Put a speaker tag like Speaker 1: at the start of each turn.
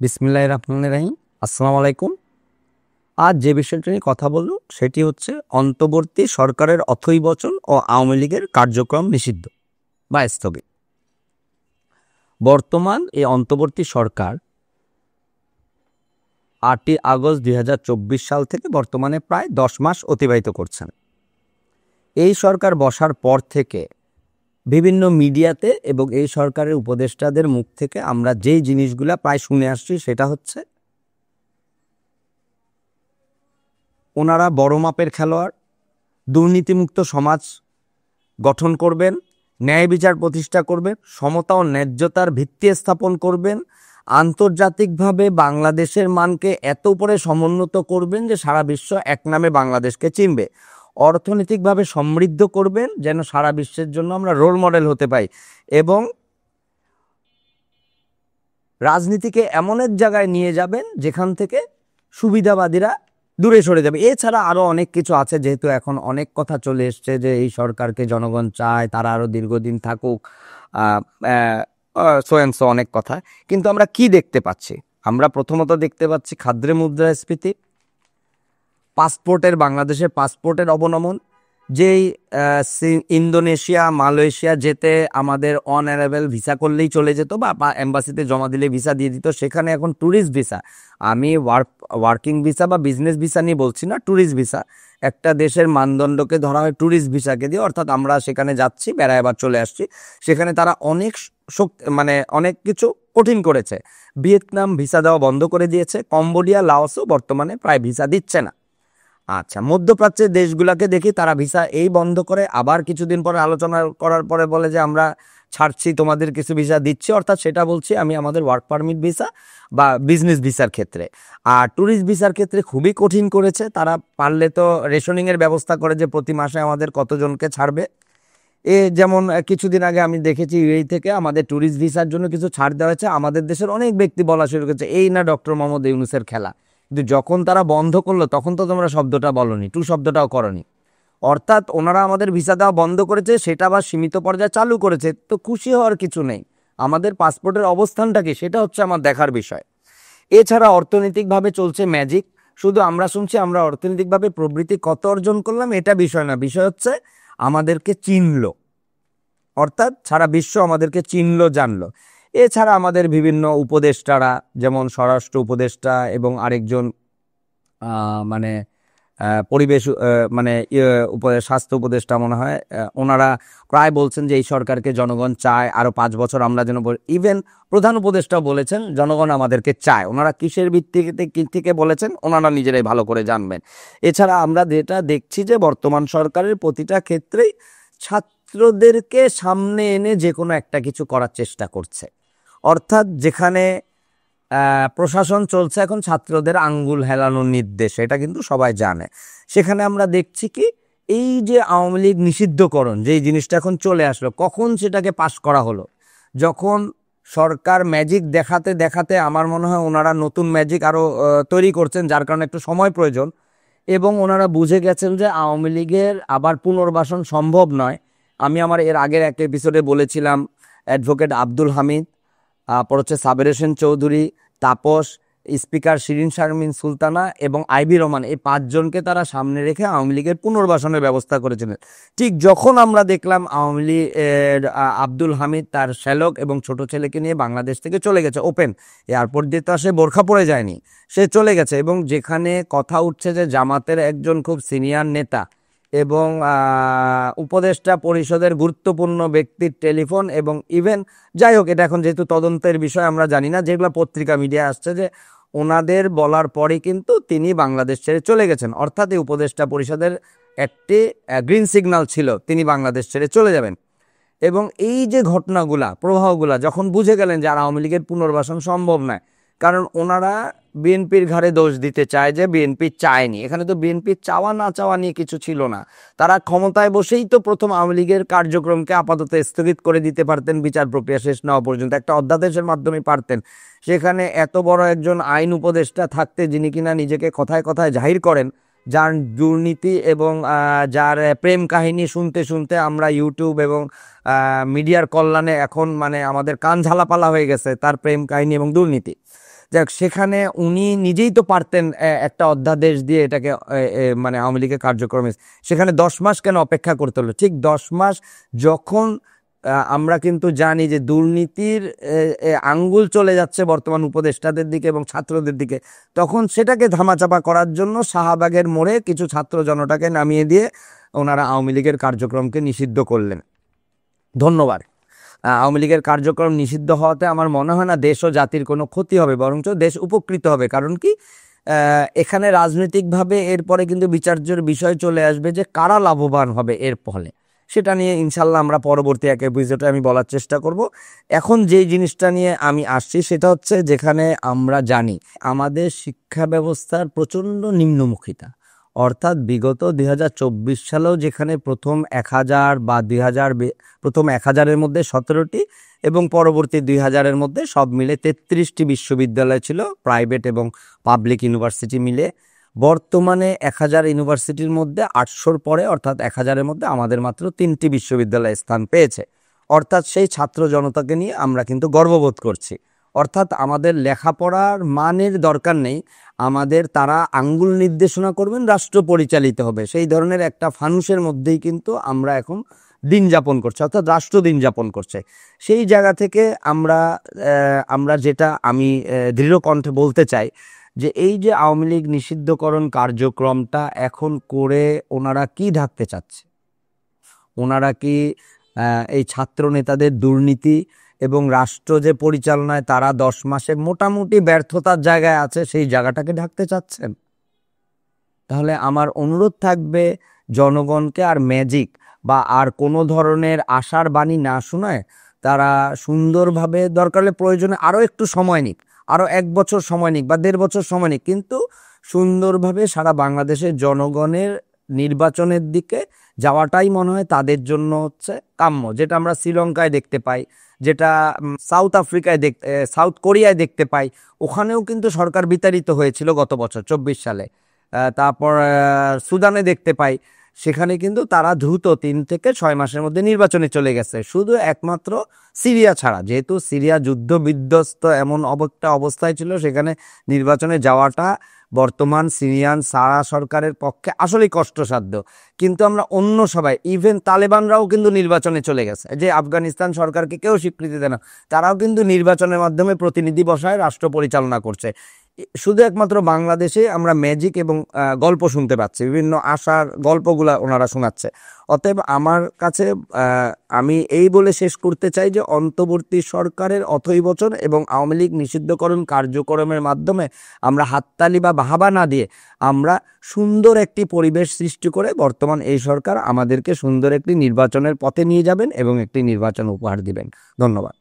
Speaker 1: বিসমিল্লাহির রহমানির রহিম। আসসালামু আলাইকুম। আজ যে বিষয়টা নিয়ে কথা বলব সেটি হচ্ছে অন্তর্বর্তী সরকারের অথৈবচন ও আওয়ামী লীগের কার্যক্রম নিষিদ্ধ বা স্থগিত। বর্তমান এই অন্তর্বর্তী সরকার 8ই আগস্ট 2024 সাল থেকে বর্তমানে প্রায় 10 মাস অতিবাহিত করছেন। এই সরকার বসার পর থেকে বিভিন্ন মিডিয়াতে এবং এই সরকারের উপদেষ্টাদের মুখ থেকে আমরা যেই জিনিসগুলা প্রায় শুনে আসছি সেটা হচ্ছে ওনারা বড় মাপের খেলোয়াড়, দুর্নীতিমুক্ত সমাজ গঠন করবেন, ন্যায় বিচার প্রতিষ্ঠা করবেন, সমতা ও ন্যায্যতার ভিত্তি স্থাপন করবেন, আন্তর্জাতিকভাবে বাংলাদেশের মানকে এত উপরে সমুন্নত করবেন যে সারা বিশ্ব এক নামে বাংলাদেশকে চিনবে, অর্থনৈতিকভাবে সমৃদ্ধ করবেন যেন সারা বিশ্বের জন্য আমরা রোল মডেল হতে পাই, এবং রাজনীতিকে এমন এক জায়গায় নিয়ে যাবেন যেখান থেকে সুবিধাবাদীরা দূরে সরে যাবে। এছাড়া আরও অনেক কিছু আছে, যেহেতু এখন অনেক কথা চলে এসছে যে এই সরকারকে জনগণ চায়, তারা আরও দীর্ঘদিন থাকুক, সো অ্যান্ড সো, অনেক কথা। কিন্তু আমরা কি দেখতে পাচ্ছি? আমরা প্রথমত দেখতে পাচ্ছি খাদ্যে মুদ্রাস্ফীতি, বাংলাদেশের পাসপোর্টের অবনমন। যেই ইন্দোনেশিয়া, মালয়েশিয়া যেতে আমাদের অন অ্যারাইভেল ভিসা করলেই চলে যেত বা এম্বাসিতে জমা দিলে ভিসা দিয়ে দিত, সেখানে এখন ট্যুরিস্ট ভিসা। আমি ওয়ার্কিং ভিসা বা বিজনেস ভিসা নিয়ে বলছি না, ট্যুরিস্ট ভিসা। একটা দেশের মানদণ্ডকে ধরা হয় ট্যুরিস্ট ভিসাকে দিয়ে, অর্থাৎ আমরা সেখানে যাচ্ছি, বেড়ায় আবার চলে আসছি। সেখানে তারা অনেক কিছু কঠিন করেছে। ভিয়েতনাম ভিসা দেওয়া বন্ধ করে দিয়েছে, কম্বোডিয়া, লাওসও বর্তমানে প্রায় ভিসা দিচ্ছে না। আচ্ছা, মধ্যপ্রাচ্যের দেশগুলোকে দেখি তারা ভিসা বন্ধ করে, আবার কিছুদিন পরে আলোচনা করার পরে বলে যে আমরা ছাড়ছি, তোমাদের কিছু ভিসা দিচ্ছি। অর্থাৎ সেটা বলছি আমি আমাদের ওয়ার্ক পারমিট ভিসা বা বিজনেস ভিসার ক্ষেত্রে। আর ট্যুরিস্ট ভিসার ক্ষেত্রে খুবই কঠিন করেছে তারা। পারলে তো রেশনিংয়ের ব্যবস্থা করে যে প্রতি মাসে আমাদের কতজনকে ছাড়বে। যেমন কিছুদিন আগে আমি দেখেছি ইউএই থেকে আমাদের ট্যুরিস্ট ভিসার জন্য কিছু ছাড় দেওয়া হয়েছে। আমাদের দেশের অনেক ব্যক্তি বলা শুরু করেছে এই না ডক্টর মোহাম্মদ ইউনূসের খেলা। কিন্তু যখন তারা বন্ধ করলো তখন তো তোমরা শব্দটা বলনি, টু শব্দটাও করনি। অর্থাৎ ওনারা আমাদের ভিসা দেওয়া বন্ধ করেছে, সেটা আবার সীমিত পর্যায়ে চালু করেছে। তো খুশি হওয়ার কিছু নেই। আমাদের পাসপোর্টের অবস্থানটা কি, সেটা হচ্ছে আমার দেখার বিষয়। এছাড়া অর্থনৈতিকভাবে চলছে ম্যাজিক। শুধু আমরা শুনছি আমরা অর্থনৈতিকভাবে প্রবৃদ্ধি কত অর্জন করলাম, এটা বিষয় না। বিষয় হচ্ছে আমাদেরকে চিনলো, অর্থাৎ সারা বিশ্ব আমাদেরকে চিনলো, জানলো। এছাড়া আমাদের বিভিন্ন উপদেষ্টারা, যেমন স্বরাষ্ট্র উপদেষ্টা এবং আরেকজন মানে পরিবেশ স্বাস্থ্য উপদেষ্টা মনে হয়, ওনারা প্রায় বলছেন যে এই সরকারকে জনগণ চায়, আরো 5 বছর আমরা যেন। ইভেন প্রধান উপদেষ্টাও বলেছেন জনগণ আমাদেরকে চায়। ওনারা কিসের ভিত্তিতে থেকে বলেছেন ওনারা নিজেরাই ভালো করে জানবেন। এছাড়া আমরা যেটা দেখছি যে বর্তমান সরকারের প্রতিটা ক্ষেত্রেই ছাত্রদেরকে সামনে এনে যে কোনো একটা কিছু করার চেষ্টা করছে। অর্থাৎ যেখানে প্রশাসন চলছে এখন ছাত্রদের আঙ্গুল হেলানোর নির্দেশ, এটা কিন্তু সবাই জানে। সেখানে আমরা দেখছি কি, এই যে আওয়ামী লীগ নিষিদ্ধকরণ যেই জিনিসটা এখন চলে আসলো, কখন সেটাকে পাশ করা হলো? যখন সরকার ম্যাজিক দেখাতে দেখাতে, আমার মনে হয় ওনারা নতুন ম্যাজিক আরও তৈরি করছেন, যার কারণে একটু সময় প্রয়োজন। এবং ওনারা বুঝে গেছেন যে আওয়ামী লীগের আবার পুনর্বাসন সম্ভব নয়। আমি আমার এর আগের একটা এপিসোডে বলেছিলাম অ্যাডভোকেট আব্দুল হামিদ, পর হচ্ছে সাবের হোসেন চৌধুরী, তাপস, স্পিকার শিরিন শারমিন সুলতানা এবং আইবি রহমান, এই 5 জনকে তারা সামনে রেখে আওয়ামী লীগের পুনর্বাসনের ব্যবস্থা করেছিলেন। ঠিক যখন আমরা দেখলাম আওয়ামী লীগের আব্দুল হামিদ তার শ্যালক এবং ছোট ছেলেকে নিয়ে বাংলাদেশ থেকে চলে গেছে, ওপেন এয়ারপোর্ট দিয়ে তো সে বোরখা পরে যায়নি, সে চলে গেছে। এবং যেখানে কথা উঠছে যে জামাতের একজন খুব সিনিয়র নেতা এবং উপদেষ্টা পরিষদের গুরুত্বপূর্ণ ব্যক্তির টেলিফোন এবং ইভেন, যাই হোক, এটা এখন যেহেতু তদন্তের বিষয় আমরা জানি না, যেগুলো পত্রিকা মিডিয়া আসছে যে ওনাদের বলার পরে কিন্তু তিনি বাংলাদেশ ছেড়ে চলে গেছেন। অর্থাৎ এই উপদেষ্টা পরিষদের একটি গ্রিন সিগন্যাল ছিল তিনি বাংলাদেশ ছেড়ে চলে যাবেন। এবং এই যে ঘটনাগুলা, প্রবাহগুলা যখন বুঝে গেলেন যে আর আওয়ামী লীগের পুনর্বাসন সম্ভব নয়, কারণ ওনারা বিএনপির ঘাড়ে দোষ দিতে চায় যে বিএনপি চায়নি। এখানে তো বিএনপির চাওয়া না চাওয়া নিয়ে কিছু ছিল না। তারা ক্ষমতায় বসেই তো প্রথম আওয়ামী লীগের কার্যক্রমকে আপাতত স্থগিত করে দিতে পারতেন, বিচার প্রক্রিয়া শেষ না হওয়া পর্যন্ত একটা অধ্যাদেশের মাধ্যমে পারতেন। সেখানে এত বড় একজন আইন উপদেষ্টা থাকতে, যিনি কিনা নিজেকে কথায় কথায় জাহির করেন, যার দুর্নীতি এবং যার প্রেম কাহিনী শুনতে শুনতে আমরা ইউটিউব এবং মিডিয়ার কল্যাণে এখন আমাদের কান ঝালাপালা হয়ে গেছে তার প্রেম কাহিনী এবং দুর্নীতি। যাক, সেখানে উনি নিজেই তো পারতেন একটা অধ্যাদেশ দিয়ে এটাকে মানে আওয়ামী লীগের কার্যক্রমে, সেখানে 10 মাস কেন অপেক্ষা করতে হলো? ঠিক 10 মাস যখন আমরা কিন্তু জানি যে দুর্নীতির আঙ্গুল চলে যাচ্ছে বর্তমান উপদেষ্টাদের দিকে এবং ছাত্রদের দিকে, তখন সেটাকে ধামাচাপা করার জন্য শাহবাগের মোড়ে কিছু ছাত্র জনতাকে নামিয়ে দিয়ে ওনারা আওয়ামী লীগের কার্যক্রমকে নিষিদ্ধ করলেন। ধন্যবাদ। আওয়ামী লীগের কার্যক্রম নিষিদ্ধ হওয়াতে আমার মনে হয় না দেশ ও জাতির কোনো ক্ষতি হবে, বরঞ্চ দেশ উপকৃত হবে। কারণ কি, এখানে রাজনৈতিকভাবে এরপরে কিন্তু বিচার্যের বিষয় চলে আসবে যে কারা লাভবান হবে এর ফলে। সেটা নিয়ে ইনশাল্লাহ আমরা পরবর্তী এক এপিসোডে আমি বলার চেষ্টা করব। এখন যেই জিনিসটা নিয়ে আমি আসছি সেটা হচ্ছে, যেখানে আমরা জানি আমাদের শিক্ষা ব্যবস্থার প্রচণ্ড নিম্নমুখিতা, অর্থাৎ বিগত 2024 সালেও যেখানে প্রথম 1000 বা 2000, প্রথম 1000-এর মধ্যে 17টি এবং পরবর্তী 2000-এর মধ্যে সব মিলে 33টি বিশ্ববিদ্যালয় ছিল, প্রাইভেট এবং পাবলিক ইউনিভার্সিটি মিলে। বর্তমানে 1000 ইউনিভার্সিটির মধ্যে 800-র পরে, অর্থাৎ 1000-এর মধ্যে আমাদের মাত্র 3টি বিশ্ববিদ্যালয় স্থান পেয়েছে। অর্থাৎ সেই ছাত্র জনতাকে নিয়ে আমরা কিন্তু গর্ববোধ করছি। অর্থাৎ আমাদের লেখাপড়ার মানের দরকার নেই, আমাদের তারা আঙ্গুল নির্দেশনা করবেন, রাষ্ট্র পরিচালিত হবে, সেই ধরনের একটা ফানুসের মধ্যেই কিন্তু আমরা এখন দিন যাপন করছি, অর্থাৎ রাষ্ট্র দিন যাপন করছে। সেই জায়গা থেকে আমরা যেটা আমি দৃঢ় কণ্ঠে বলতে চাই যে এই যে আওয়ামী লীগ নিষিদ্ধকরণ কার্যক্রমটা এখন করে ওনারা কি ঢাকতে চাচ্ছে? ওনারা কি এই ছাত্র নেতাদের দুর্নীতি এবং রাষ্ট্র যে পরিচালনায় তারা 10 মাসে মোটামুটি ব্যর্থতার জায়গায় আছে, সেই জায়গাটাকে ঢাকতে চাচ্ছেন? তাহলে আমার অনুরোধ থাকবে জনগণকে আর ম্যাজিক বা আর কোনো ধরনের আশার বাণী না শোনায় তারা সুন্দরভাবে, দরকার হলে প্রয়োজনে আরও একটু সময় নিক, আরও 1 বছর সময় নিক বা 1.5 বছর সময় নিক, কিন্তু সুন্দরভাবে সারা বাংলাদেশের জনগণের নির্বাচনের দিকে যাওয়াটাই মনে হয় তাদের জন্য হচ্ছে কাম্য। যেটা আমরা শ্রীলঙ্কায় দেখতে পাই, যেটা সাউথ আফ্রিকায় সাউথ কোরিয়ায় দেখতে পাই, ওখানেও কিন্তু সরকার বিতাড়িত হয়েছিল গত বছর 24 সালে। তারপর সুদানে দেখতে পাই, সেখানে কিন্তু তারা দ্রুত 3 থেকে 6 মাসের মধ্যে নির্বাচনে চলে গেছে, শুধু একমাত্র সিরিয়া ছাড়া। যেহেতু সিরিয়া যুদ্ধ বিধ্বস্ত এমন একটা অবস্থায় ছিল, সেখানে নির্বাচনে যাওয়াটা বর্তমান সিরিয়ান সারা সরকারের পক্ষে আসলেই কষ্টসাধ্য। কিন্তু আমরা অন্য সবাই, ইভেন তালেবানরাও কিন্তু নির্বাচনে চলে গেছে, যে আফগানিস্তান সরকারকে কেউ স্বীকৃতি দেয় না, তারাও কিন্তু নির্বাচনের মাধ্যমে প্রতিনিধি বসায় রাষ্ট্র পরিচালনা করছে। শুধু একমাত্র বাংলাদেশে আমরা ম্যাজিক এবং গল্প শুনতে পাচ্ছি, বিভিন্ন আশার গল্পগুলা ওনারা শোনাচ্ছে। অতএব আমার কাছে আমি এই বলে শেষ করতে চাই যে অন্তর্বর্তী সরকারের অথৈবচন এবং আওয়ামী লীগ নিষিদ্ধকরণ কার্যক্রমের মাধ্যমে আমরা হাততালি বা বাহাবা না দিয়ে আমরা সুন্দর একটি পরিবেশ সৃষ্টি করে বর্তমান এই সরকার আমাদেরকে সুন্দর একটি নির্বাচনের পথে নিয়ে যাবেন এবং একটি নির্বাচন উপহার দিবেন। ধন্যবাদ।